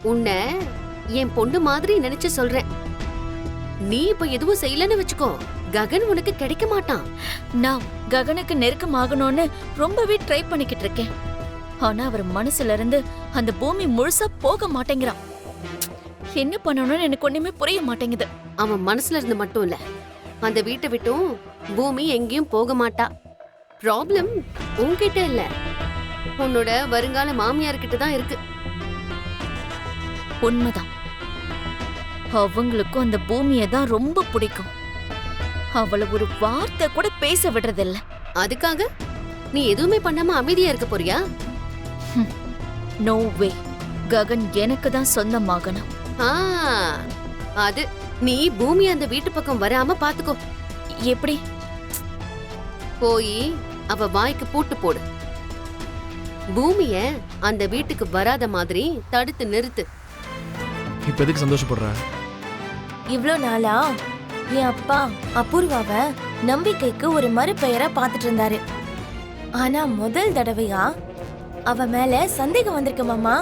உன்னை என் பொண்ணு மாதிரி நினைச்சு சொல்றேன். நீ இப்ப எதுவும் செய்யலன்னு வச்சுக்கோ, ககன் உனக்கு கிடைக்க மாட்டான். நான் ககனுக்கு நெருக்கமாகணும்னு ரொம்பவே ட்ரை பண்ணிக்கிட்டு இருக்கேன். ஆனா அவர் மனசுல இருந்து அந்த பூமி முழுசா போக மாட்டேங்கிறான். என்ன பண்ணணும்னு எனக்கு ஒண்ணுமே புரிய மாட்டேங்குது. அவன் மனசுல இருந்து மட்டும் இல்ல, அந்த வீட்டை விட்டும் பூமி எங்கேயும் போக மாட்டா. ப்ராப்ளம் உன்கிட்ட இல்ல, உன்னோட வருங்கால மாமியார்கிட்ட தான் இருக்கு. உண்மைதான். அவங்களுக்கும் அந்த பூமியை தான் ரொம்ப பிடிக்கும். அவளை ஒரு வார்த்தை கூட பேச விடுறதில்ல. அதுக்காக நீ எதுவுமே பண்ணாம அமைதியா இருக்க போறியா? நோ வே. ககன் எனக்கு தான் சொந்தமாகணும். அது நீ பூமி அந்த வீட்டு பக்கம் வராம பாத்துக்கோ. எப்படி? போய் அவ வாய்க்கு பூட்டு போடு. பூமிய அந்த வீட்டுக்கு வராத மாதிரி தடுத்து நிறுத்து. இப்ப எதுக்கு சந்தோஷப்படுற? இவ்ளோ நாளா என் அப்பா அபூர்வாவ நம்பிக்கைக்கு ஒரு மறுபெயரா பாத்துட்டு இருந்தாரு. ஆனா முதல் தடவையா அவ மேல சந்தேகம் வந்திருக்கு மாமா.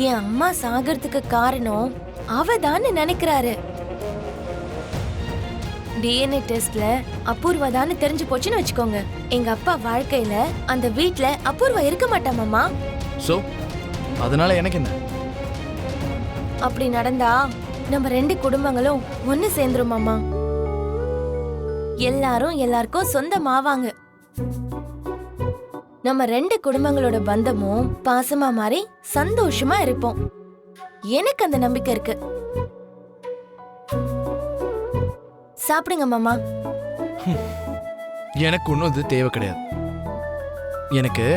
என் அம்மா சாகிறதுக்கு காரணம் அவதான்னு நினைக்கிறாரு. டிஎன்ஏ டெஸ்ட்ல அபூர்வா தான் தெரிஞ்சு போச்சுன்னு வச்சுக்கோங்க, எங்க அப்பா வாழ்க்கையில அந்த வீட்ல அபூர்வா இருக்க மாட்டா மாமா. சோ அதனால எனக்கு என்ன? அப்படி நடந்தா நம்ம ரெண்டு குடும்பங்களும் ஒன்னு சேர்ந்துரும் மாமா. எல்லாரும் எல்லாருக்கும் சொந்தமாவாங்க. நம்ம ரெண்டு குடும்பங்களோட பந்தமும் பாசமா மாறி சந்தோஷமா இருப்போம். எனக்கு அந்த நம்பிக்கை இருக்கு. சாப்பிடுங்க மாமா. எனக்கு ஒன்றும் இது தேவை கிடையாது. எனக்கு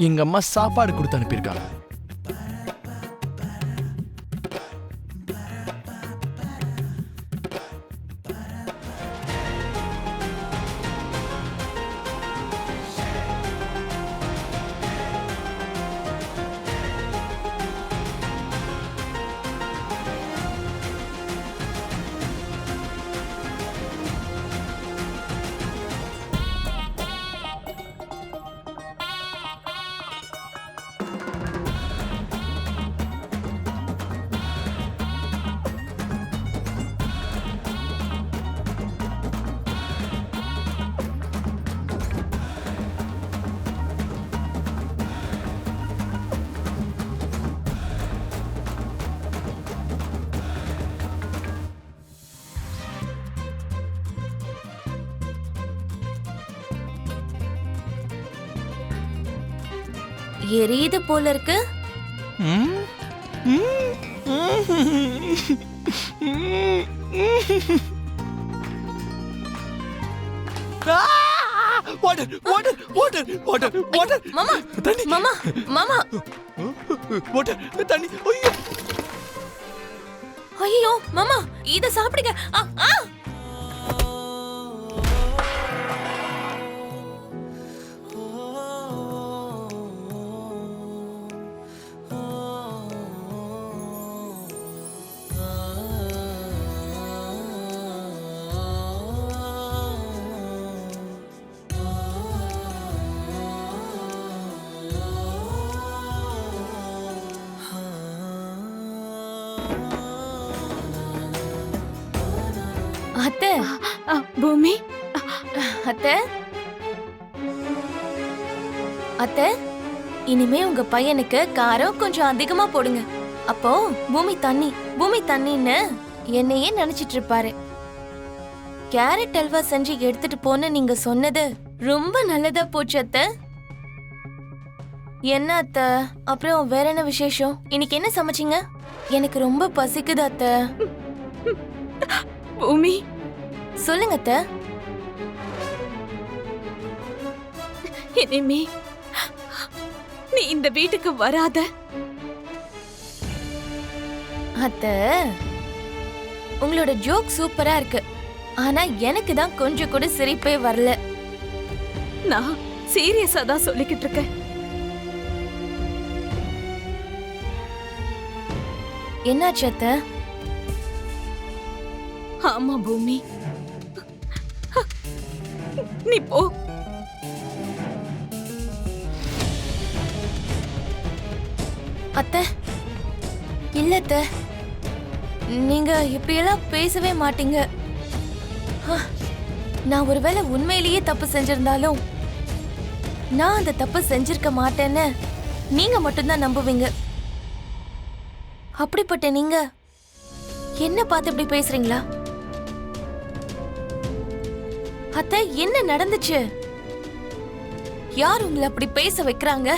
எங்க அம்மா சாப்பாடு கொடுத்து அனுப்பியிருக்காங்க. எரியுது போல இருக்கு. மாமா மாமா மாமா ஐயோ மாமா, இத சாப்பிடுங்க. அத்தை, பூமி, அத்தை, அத்தை, இனிமே உங்க பையனுக்கு காரம் கொஞ்சம் அதிகமா போடுங்க. அப்போ பூமி தண்ணின்னு என்னையே நினைச்சிட்டு இருப்பாரு. கேரட் அல்வா செஞ்சு எடுத்துட்டு போன நீங்க சொன்னது ரொம்ப நல்லதா போச்சு அத்தை. என்ன அத்தை, அப்புறம் வேற என்ன விசேஷம்? இன்னைக்கு என்ன சமைச்சீங்க? எனக்கு ரொம்ப பசிக்குது அத்தை. பூமி, சொல்லுங்க அத்தை. இனிமே நீ இந்த வீட்டுக்கு வராத. அத்தை, உங்களோட ஜோக் சூப்பரா இருக்கு. ஆனா எனக்கு தான் கொஞ்சம் கூட சிரிப்பே வரல. நான் சீரியஸா தான் சொல்லிக்கிட்டு இருக்கேன். என்னாச்சு அத்தை? ஆமா பூமி, நீ போ. அத்தை, இல்ல அத்தை, நீங்க இப்படியெல்லாம் பேசவே மாட்டீங்க. நான் ஒருவேளை உண்மையிலேயே தப்பு செஞ்சிருந்தாலும் நான் அந்த தப்பு செஞ்சிருக்க மாட்டேன்னு நீங்க மட்டும்தான் நம்புவீங்க. அப்படிப்பட்ட நீங்க என்ன பார்த்து இப்படி பேசுறீங்களா? அத்தை, என்ன நடந்துச்சு? யார் உங்களை அப்படி பேச வைக்கிறாங்க?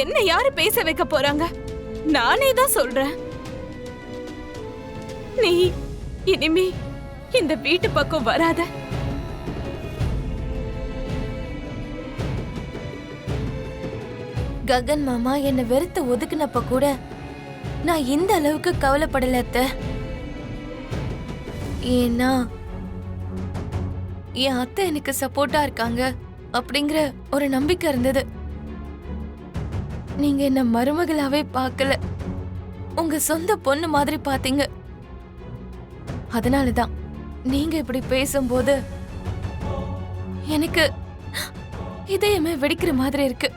என்ன யாரு பேச வைக்க போறாங்க? நானே தான் சொல்றேன். நீ இனிமே இந்த வீட்டு பக்கம் வராத. ககன் மாமா என்ன வெறுத்து ஒதுக்குனப்ப கூட நான் இந்த அளவுக்கு கவலைப்படல அத்தை. ஏன்னா என் அத்தை எனக்கு சப்போர்ட்டா இருக்காங்க அப்படிங்கிற ஒரு நம்பிக்கை இருந்தது. நீங்க என்ன மருமகளாவே பார்க்கல, உங்க சொந்த பொண்ணு மாதிரி பாத்தீங்க. அதனாலதான் நீங்க இப்படி பேசும்போது எனக்கு இதயமே வெடிக்கிற மாதிரி இருக்கு.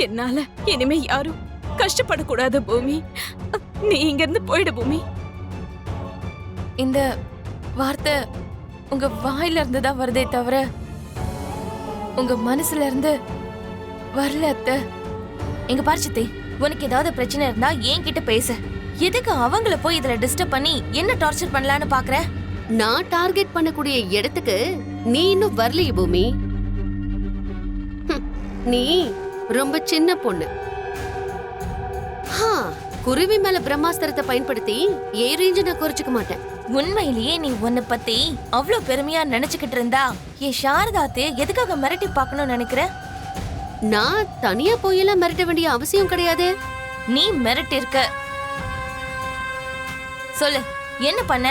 என்னால இனிமே யாரும் கஷ்டப்படக்கூடாது பூமி. நீ இங்க இருந்து போயிடு பூமி. இந்த வார்த்தை உங்க வாயில இருந்து தான் வருதே தவிர உங்க மனசுல இருந்து வரல அத்தை. எங்க பார்ச்சித்தே, உனக்கு ஏதாவது பிரச்சனை இருந்தா என்கிட்ட பேச. எதுக்கு அவங்கள போய் இதுல டிஸ்டர்ப் பண்ணி என்ன டார்ச்சர் பண்ணலான்னு பாக்குற? நான் டார்கெட் பண்ணக்கூடிய இடத்துக்கு நீ இன்னும் வரலையே பூமி. நீ ரொம்ப சின்ன பொண்ணு. குருவி மேல பிரம்மாஸ்திரத்தை பயன்படுத்தி ஏ ரேஞ்ச நான் குறைச்சுக்க மாட்டேன். உண்மையிலேயே நீ உன்னை பத்தி அவ்வளவு பெருமையா நினைச்சுக்கிட்டு இருந்தா என் சாரதாத்தே எதுக்காக மிரட்டி பார்க்கணும்னு நினைக்கிற? நான் தனியா போயெல்லாம் மிரட்ட வேண்டிய அவசியம் கிடையாது. நீ மிரட்டி இருக்க. சொல்லு, என்ன பண்ண?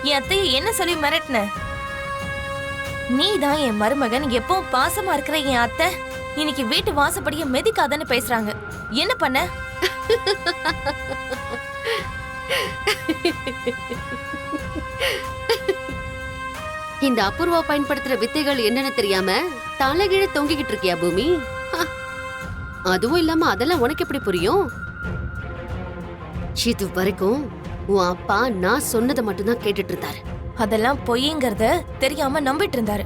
என் அத்தையை என்ன சொல்லி மிரட்டின? நீ தான் என் மருமகன், எப்பவும் பாசமா இருக்கிற என் அத்தை இன்னைக்கு வீட்டு வாசப்படிய மெதிக்காதன்னு பேசுறாங்க. என்ன பண்ண? இந்த அபூர்வா பயன்படுத்துற வித்தைகள் என்னன்னு தெரியாம தலைகீழ தொங்கிக்கிட்டு இருக்கியா பூமி? அதுவும் இல்லாம அதெல்லாம் உனக்கு எப்படி புரியும்? இது வரைக்கும் உன் அப்பா நான் சொன்னதை மட்டும்தான் கேட்டுட்டு இருந்தாரு. அதெல்லாம் பொய்ங்கிறத தெரியாம நம்பிட்டு இருந்தாரு.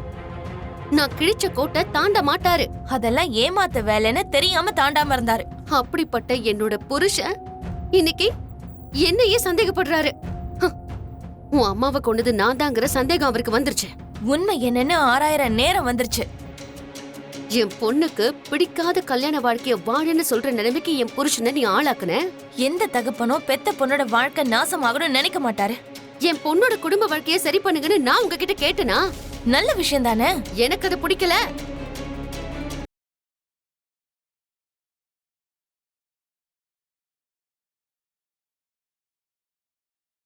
நான் கிழிச்ச கோட்டை தாண்ட மாட்டாரு. அதெல்லாம் ஏமாத்த வேலைன்னு தெரியாம தாண்டாம இருந்தாரு. அப்படிப்பட்ட என்னோட புருஷன் இன்னைக்கு என்னையே சந்தேகப்படுறாரு. உன் அம்மாவை கொண்டது நான் தாங்கிற சந்தேகம் அவருக்கு வந்துருச்சு. உண்மை என்னன்னு 1000 நேரம் வந்துருச்சு. என் பொண்ணுக்கு பிடிக்காத கல்யாண வாழ்க்கைய வாழன்னு சொல்ற நிலைமைக்கு என் புருஷனை நீ ஆளாக்குன. எந்த தகப்பனோ பெத்த பொண்ணோட வாழ்க்கை நாசமாகணும்னு நினைக்க மாட்டாரு. என் பொண்ணோட குடும்ப வாழ்க்கைய சரி பண்ணுங்கன்னு நான் உங்ககிட்ட கேட்டனா? நல்ல விஷயம் தானே. எனக்கு அது பிடிக்கல.